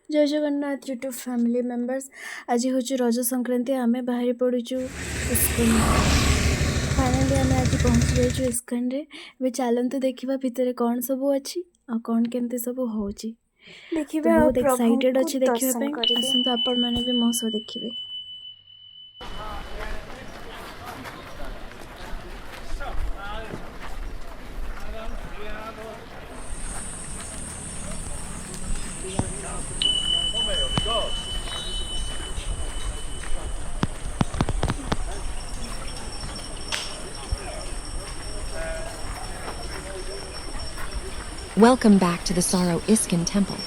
जय Jagannath YouTube family members. आज हूँ रज संक्रांति आम बाहरी पड़ू इस्कन। फाइनाली आम आज पहुँची जाइए इस्कन रे। चलतु देखा भितर कौन सब अच्छी आ कौन केमती सब हो देखिए। तो बहुत एक्साइटेड अच्छी देखापी। आसतु आपण मैंने भी मो सह देखिए। Welcome back to the Saro Iskan Temple.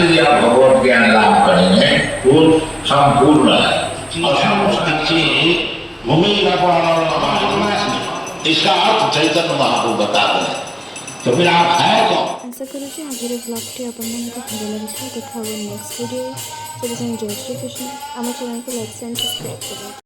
यदि आप भगवत ज्ञान लाभ करेंगे वो संपूर्ण है। इसका अर्थ चैतन्य महाप्रभु बता रहे। तो फिर आप है कौन? आशा करुँच आज ब्लॉगटी आप भल लगी। देखा नेक्स्ट वीडियो। जय श्री कृष्ण। आम चैनल को लाइक एंड सब्सक्राइब करें।